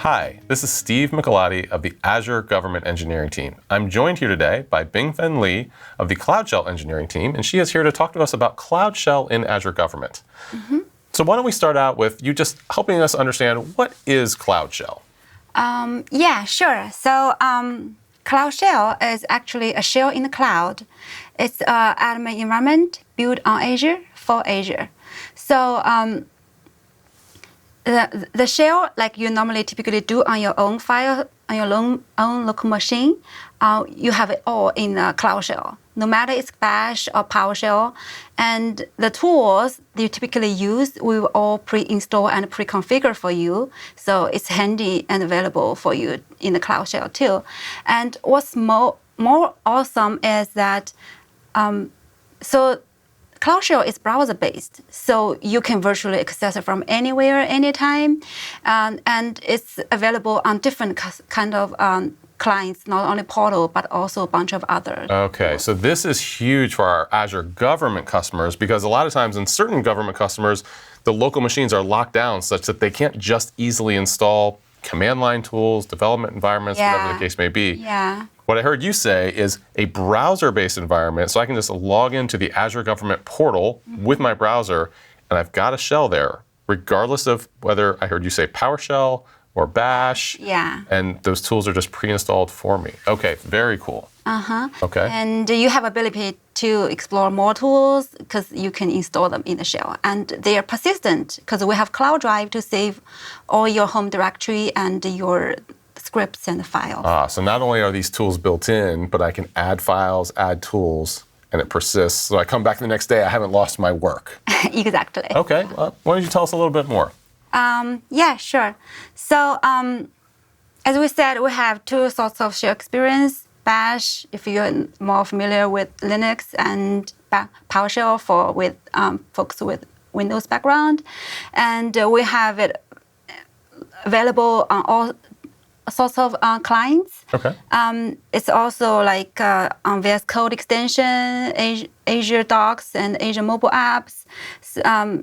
Hi, this is Steve Michelotti of the Azure Government Engineering Team. I'm joined here today by Bingfeng Li of the CloudShell Engineering Team, and she is here to talk to us about CloudShell in Azure Government. So why don't we start out with you just helping us understand what is CloudShell? Yeah, sure. So CloudShell is actually a shell in the cloud. It's an admin environment built on Azure for Azure. So the shell, like you normally typically do on your own file, on your own local machine, you have it all in CloudShell, no matter it's Bash or PowerShell. And the tools you typically use, we will all pre-install and pre-configure for you. So it's handy and available for you in the CloudShell too. And what's more awesome is that, so CloudShell is browser-based, so you can virtually access it from anywhere, anytime, and it's available on different kind of clients, not only Portal, but also a bunch of others. Okay, so this is huge for our Azure Government customers because a lot of times in certain government customers, the local machines are locked down such that they can't just easily install command line tools, development environments, whatever the case may be. Yeah. What I heard you say is a browser-based environment, so I can just log into the Azure Government portal with my browser, and I've got a shell there, regardless of whether I heard you say PowerShell or Bash. Yeah. And those tools are just pre-installed for me. Okay, very cool. Okay. And you have ability to explore more tools because you can install them in the shell. And they are persistent because we have Cloud Drive to save all your home directory and your scripts and files. So not only are these tools built in, but I can add files, add tools, and it persists. So I come back the next day, I haven't lost my work. Exactly. Okay, well, why don't you tell us a little bit more? Yeah, sure. So as we said, we have two sorts of shell experience. Bash, if you're more familiar with Linux, and PowerShell for with folks with Windows background. And we have it available on all sorts of clients. Okay. It's also like on VS Code extension, Azure Docs, and Azure mobile apps.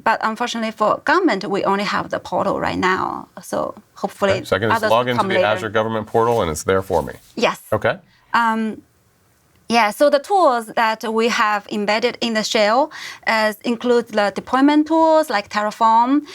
But unfortunately for government, we only have the portal right now. So hopefully Okay. So I can just log into the Azure Government portal and it's there for me. Yes. Okay. Yeah, so the tools that we have embedded in the shell include the deployment tools like Terraform,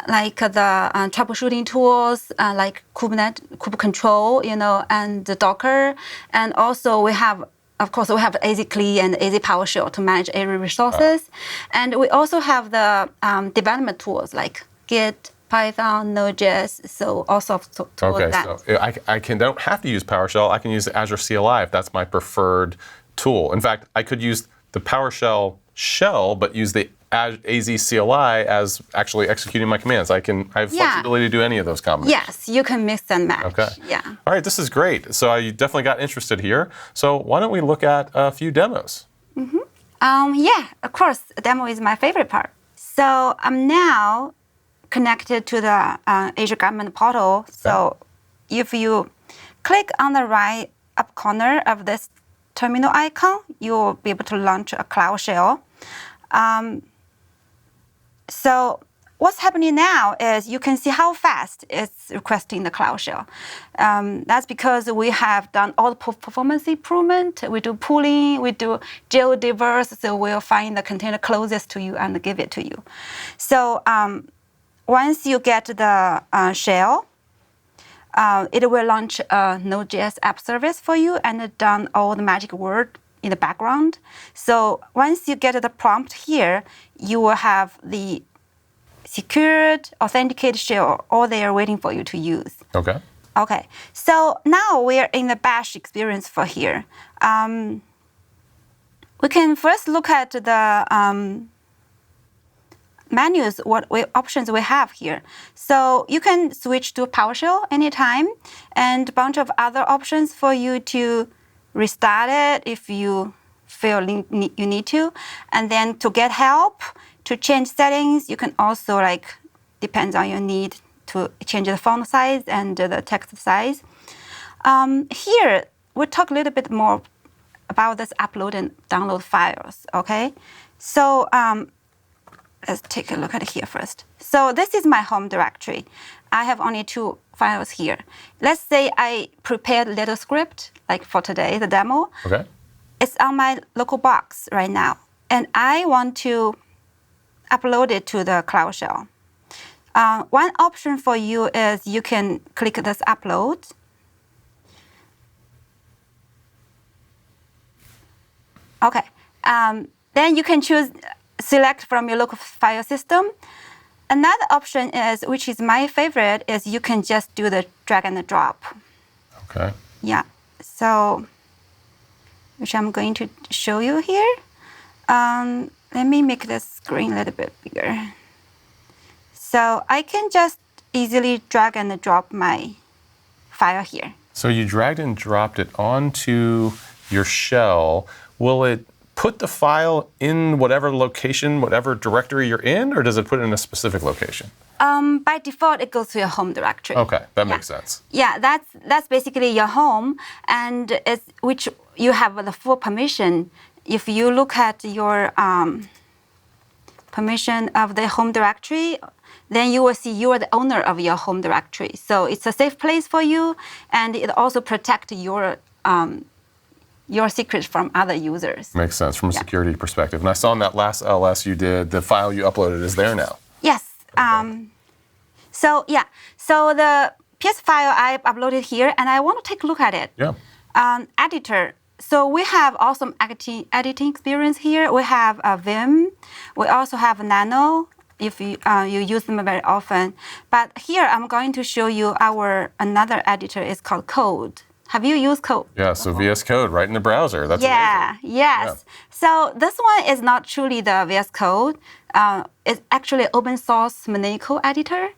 like the troubleshooting tools like Kubernetes, Kube Control, and the Docker. And also we have, of course, we have AZ CLI and AZ PowerShell to manage Azure resources. And we also have the development tools like Git, Python, Node.js, so all sorts of tools. Okay, so I don't have to use PowerShell. I can use the Azure CLI if that's my preferred tool. In fact, I could use the PowerShell shell, but use the AZ CLI as actually executing my commands. I have flexibility to do any of those combinations. Yes, you can mix and match. Okay. Yeah. All right, this is great. So I definitely got interested here. So why don't we look at a few demos? Yeah, of course. A demo is my favorite part. So I'm now connected to the Azure Government portal. So if you click on the right up corner of this terminal icon, you'll be able to launch a CloudShell. So what's happening now is you can see how fast it's requesting the CloudShell. That's because we have done all the performance improvement. We do pooling, we do geodiverse, so we'll find the container closest to you and give it to you. So once you get the shell, it will launch a Node.js app service for you and done all the magic word in the background. So once you get the prompt here, you will have the secured, authenticated shell all there waiting for you to use. Okay. Okay, so now we're in the Bash experience for here. We can first look at the menus, what options we have here. So you can switch to PowerShell anytime, and a bunch of other options for you to restart it if you feel you need to. And then to get help, to change settings, you can also, depends on your need, to change the font size and the text size. Here, we'll talk a little bit more about this upload and download files, okay? So let's take a look at here first. So this is my home directory. I have only 2 files here. Let's say I prepared a little script, like for today, the demo. Okay. It's on my local box right now. And I want to upload it to the Cloud Shell. One option for you is you can click this upload. Okay. Then you can select from your local file system. Another option is, which is my favorite, is you can just do the drag and drop. Okay. Yeah. So, which I'm going to show you here. Let me make this screen a little bit bigger. So I can just easily drag and drop my file here. So you dragged and dropped it onto your shell. Will it put the file in whatever location, whatever directory you're in, or does it put it in a specific location? By default, it goes to your home directory. Okay, that makes sense. Yeah, that's basically your home, and it's which you have the full permission. If you look at your permission of the home directory, then you will see you are the owner of your home directory. So it's a safe place for you, and it also protects your secrets from other users. Makes sense from a security perspective. And I saw in that last LS you did, the file you uploaded is there now. Yes. Okay. So the PS file I uploaded here, and I want to take a look at it. Yeah. Editor. So we have awesome editing experience here. We have a Vim. We also have Nano, if you use them very often. But here I'm going to show you another editor. It's called Code. Have you used Code? Yeah, so VS Code right in the browser. That's amazing. Yes. Yeah. So this one is not truly the VS Code. It's actually open source Manico editor,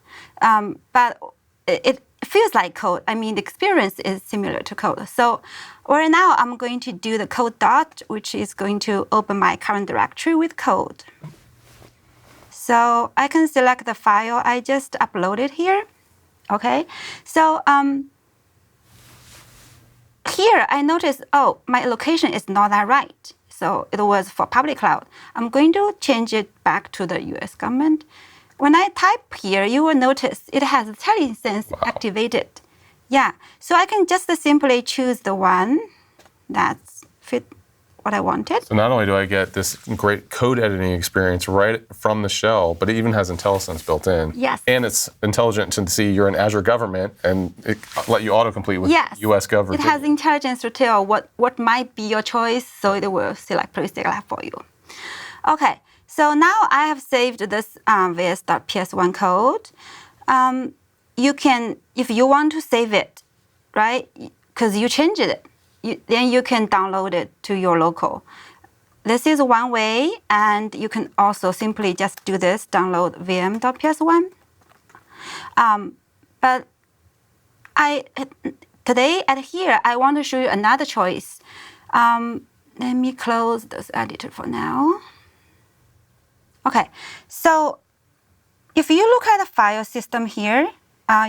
but it feels like code. I mean, the experience is similar to code. So right now I'm going to do the code dot, which is going to open my current directory with code. So I can select the file I just uploaded here. Okay. So here I notice, my location is not that right. So it was for public cloud. I'm going to change it back to the US government. When I type here, you will notice it has IntelliSense activated. Yeah, so I can just simply choose the one that fit what I wanted. So not only do I get this great code editing experience right from the shell, but it even has IntelliSense built in. Yes. And it's intelligent to see you're in Azure Government and it let you autocomplete with US Government. It has intelligence to tell what might be your choice, so it will pre-select for you. Okay, so now I have saved this vs.ps1 code. You can, if you want to save it, right, because you changed it, then you can download it to your local. This is one way, and you can also simply just do this, download vm.ps1. But today at here, I want to show you another choice. Let me close this editor for now. Okay, so if you look at the file system here,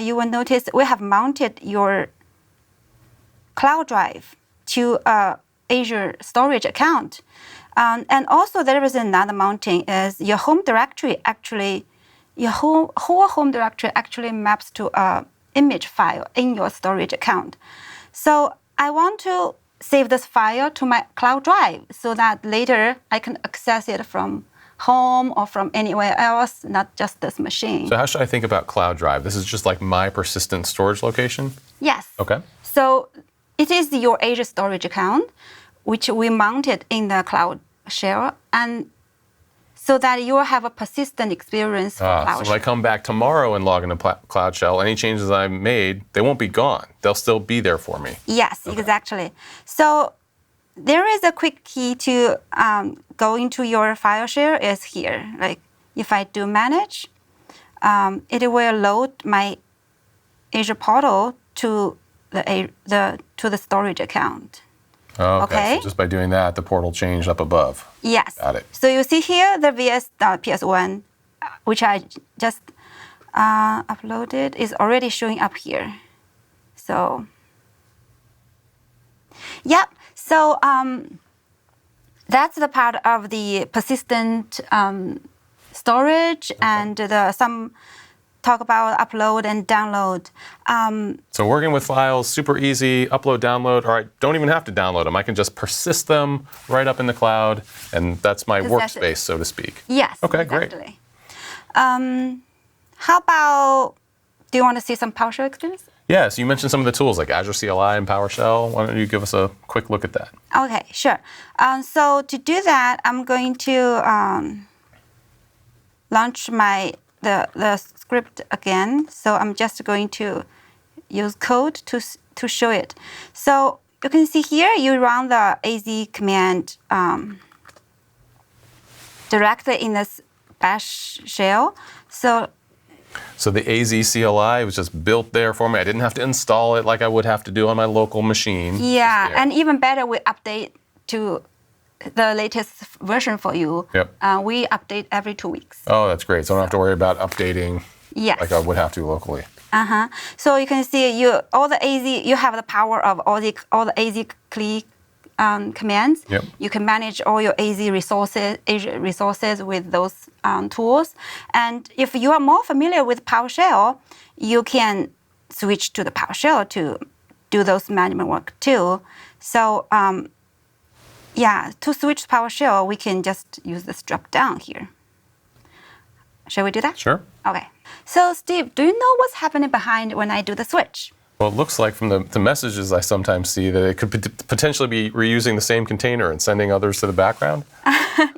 you will notice we have mounted your cloud drive to Azure storage account. And also there is another mounting is your home directory your whole home directory actually maps to an image file in your storage account. So I want to save this file to my cloud drive so that later I can access it from home or from anywhere else, not just this machine. So how should I think about cloud drive? This is just like my persistent storage location? Yes. Okay. So it is your Azure storage account, which we mounted in the Cloud Shell, and so that you will have a persistent experience for Cloud So when I come back tomorrow and log into Cloud Shell, any changes I made, they won't be gone. They'll still be there for me. Yes, exactly. So there is a quick key to go into your file share is here. Like if I do manage, it will load my Azure portal to the storage account. Okay. So just by doing that, the portal changed up above. Yes. Got it. So you see here the vs.ps1, which I just uploaded, is already showing up here. So, yep. So that's the part of the persistent storage and some talk about upload and download. So working with files, super easy, upload, download, or I don't even have to download them. I can just persist them right up in the cloud, and that's my workspace, so to speak. Yes, okay, exactly. Great. How about, do you want to see some PowerShell experience? Yes, you mentioned some of the tools like Azure CLI and PowerShell. Why don't you give us a quick look at that? Okay, sure. So to do that, I'm going to launch the script again. So I'm just going to use code to show it. So you can see here, you run the AZ command directly in this bash shell. So the AZ CLI was just built there for me. I didn't have to install it like I would have to do on my local machine. Yeah, and even better, we update to the latest version for you. Yep. We update every 2 weeks. Oh, that's great. So I don't have to worry about updating like I would have to locally. So you can see you have the power of all the AZ CLI commands. Yep. You can manage all your Azure resources with those tools. And if you are more familiar with PowerShell, you can switch to the PowerShell to do those management work too. So to switch to PowerShell, we can just use this drop down here. Shall we do that? Sure. Okay. So Steve, do you know what's happening behind when I do the switch? Well, it looks like from the messages I sometimes see that it could potentially be reusing the same container and sending others to the background.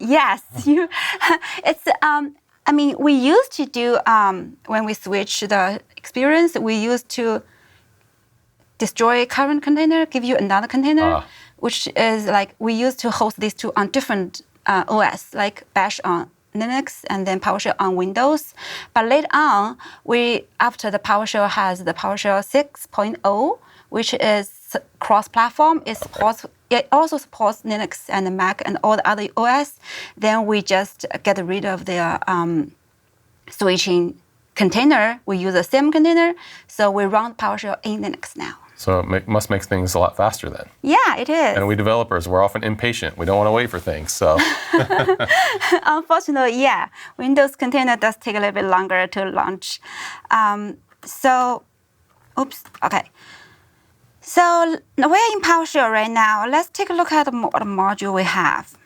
Yes, we used to do when we switch the experience, we used to destroy current container, give you another container, which is like we used to host these two on different OS, like Bash on Linux and then PowerShell on Windows. But later on, after the PowerShell has the PowerShell 6.0, which is cross-platform, it also supports Linux and Mac and all the other OS. Then we just get rid of the switching container. We use the same container, so we run PowerShell in Linux now. So it must make things a lot faster then. Yeah, it is. And we developers, we're often impatient. We don't want to wait for things, so. Unfortunately, yeah. Windows container does take a little bit longer to launch. Okay. So we're in PowerShell right now. Let's take a look at the module we have.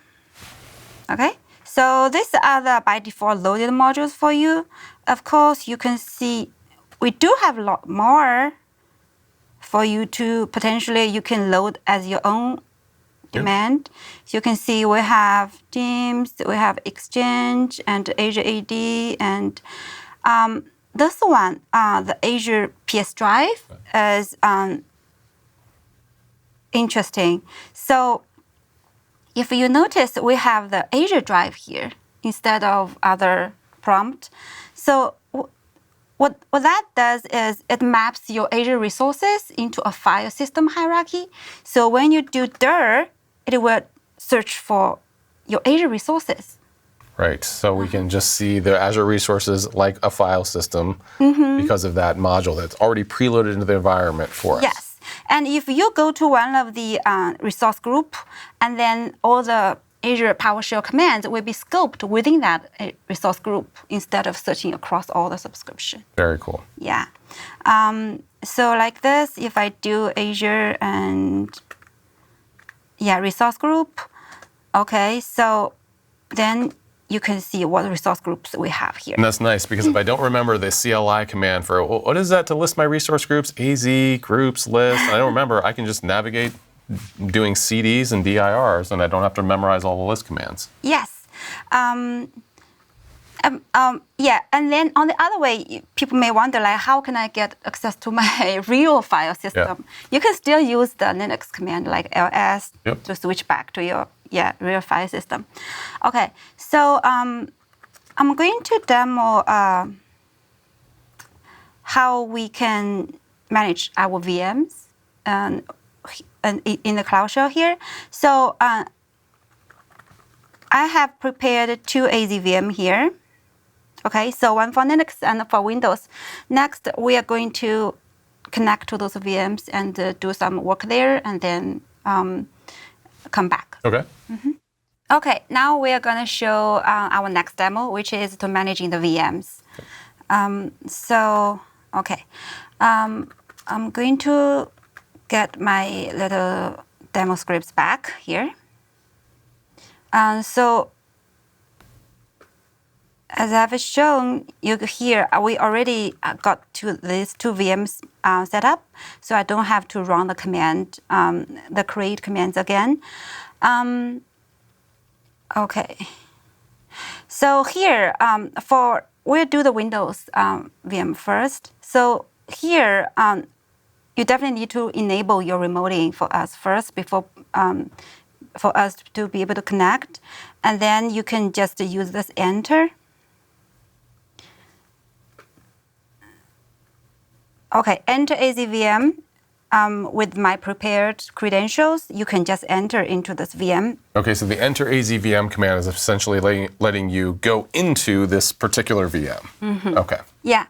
Okay. So these are the by default loaded modules for you. Of course, you can see we do have a lot more for you to potentially, you can load as your own demand. So you can see we have Teams, we have Exchange and Azure AD, and this one, the Azure PS Drive is interesting. So if you notice, we have the Azure Drive here instead of other prompt. So what that does is it maps your Azure resources into a file system hierarchy. So when you do dir, it will search for your Azure resources. Right, so we can just see the Azure resources like a file system because of that module that's already preloaded into the environment for us. Yes, and if you go to one of the resource group, and then all the Azure PowerShell commands will be scoped within that resource group instead of searching across all the subscription. Very cool. Yeah. So like this, if I do Azure and resource group, okay, so then you can see what resource groups we have here. And that's nice because if I don't remember the CLI command for, what is that to list my resource groups? AZ, groups, list. I don't remember. I can just navigate doing CDs and DIRs, and I don't have to memorize all the list commands. Yes. And then on the other way, people may wonder, like, how can I get access to my real file system? You can still use the Linux command, like ls, to switch back to your real file system. Okay, so I'm going to demo how we can manage our VMs and in the Cloud Shell here. So I have prepared 2 AZ VM here. Okay, so one for Linux and for Windows. Next, we are going to connect to those VMs and do some work there and then come back. Okay. Okay, now we are going to show our next demo, which is to managing the VMs. I'm going to get my little demo scripts back here. So as I've shown you here, we already got these two VMs set up, so I don't have to run the command, the create commands again. Okay. So here, we'll do the Windows VM first. So here, you definitely need to enable your remoting for us first before for us to be able to connect. And then you can just use this enter. Okay, enter AZVM. With my prepared credentials, you can just enter into this VM. Okay, so the enter AZVM command is essentially letting you go into this particular VM. Mm-hmm. Okay. Yeah.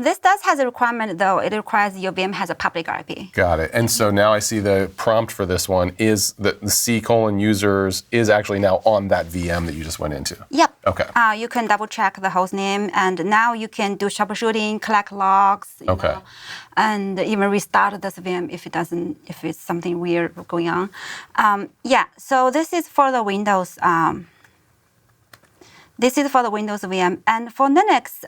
This does has a requirement, though. It requires your VM has a public IP. Got it. And so now I see the prompt for this one is that the C:users is actually now on that VM that you just went into. Yep. Okay. You can double check the host name, and now you can do troubleshooting, collect logs, you know, and even restart this VM if it's something weird going on. Yeah. So this is for the Windows. This is for the Windows VM, and for Linux.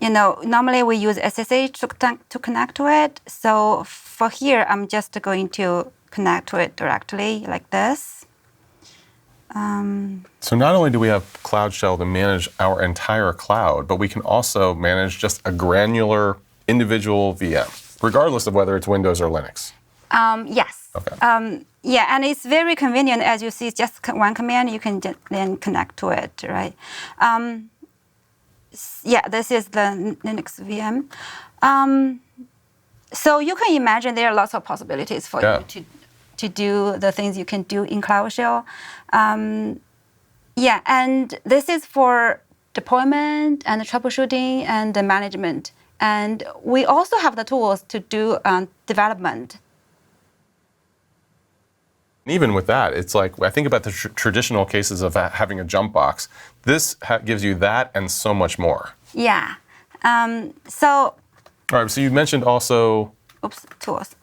Normally we use SSH to connect to it. So for here, I'm just going to connect to it directly like this. So not only do we have Cloud Shell to manage our entire cloud, but we can also manage just a granular individual VM, regardless of whether it's Windows or Linux. Yes. Okay. Yeah, and it's very convenient. As you see, just one command, you can then connect to it, right? Yeah, this is the Linux VM. So you can imagine there are lots of possibilities for you to do the things you can do in Cloud Shell. Yeah, and this is for deployment and troubleshooting and the management. And we also have the tools to do development. Even with that, it's like, I think about the traditional cases of having a jump box. This gives you that and so much more. Yeah. All right, so you mentioned also... tools.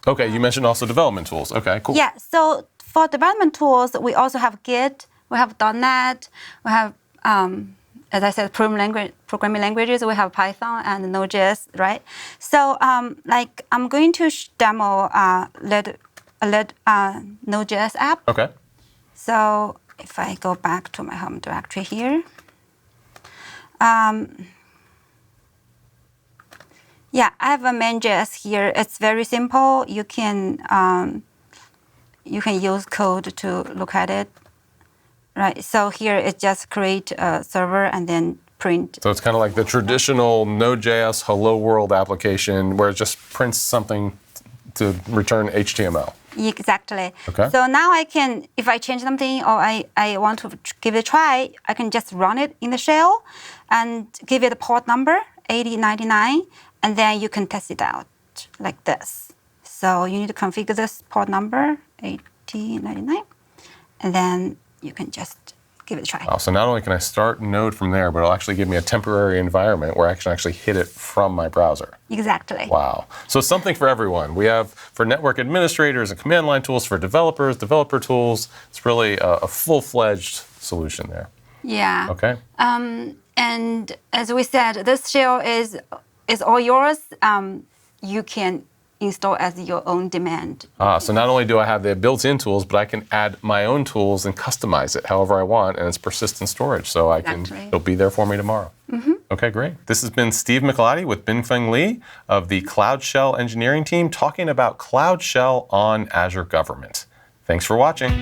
Okay, you mentioned also development tools. Okay, cool. Yeah, so for development tools, we also have Git, we have .NET, we have, as I said, programming languages, we have Python and Node.js, right? So I'm going to demo Node.js app. Okay. So if I go back to my home directory here, yeah, I have a main.js here. It's very simple. You can use code to look at it, right? So here it just create a server and then print. So it's kind of like the traditional Node.js Hello World application where it just prints something to return HTML. Exactly. Okay. So now I can, if I change something or I want to give it a try, I can just run it in the shell and give it a port number, 8099, and then you can test it out like this. So you need to configure this port number, 8099, and then you can just give it a try. Wow, so not only can I start Node from there, but it'll actually give me a temporary environment where I can actually hit it from my browser. Exactly. Wow. So something for everyone. We have for network administrators and command line tools for developers, developer tools. It's really a full-fledged solution there. Yeah. Okay. And as we said, this shell is all yours. You can install as your own demand. So not only do I have the built-in tools, but I can add my own tools and customize it however I want, and it's persistent storage, so it'll be there for me tomorrow. Mm-hmm. Okay, great. This has been Steve Michelotti with Bingfeng Li of the Cloud Shell engineering team talking about Cloud Shell on Azure Government. Thanks for watching.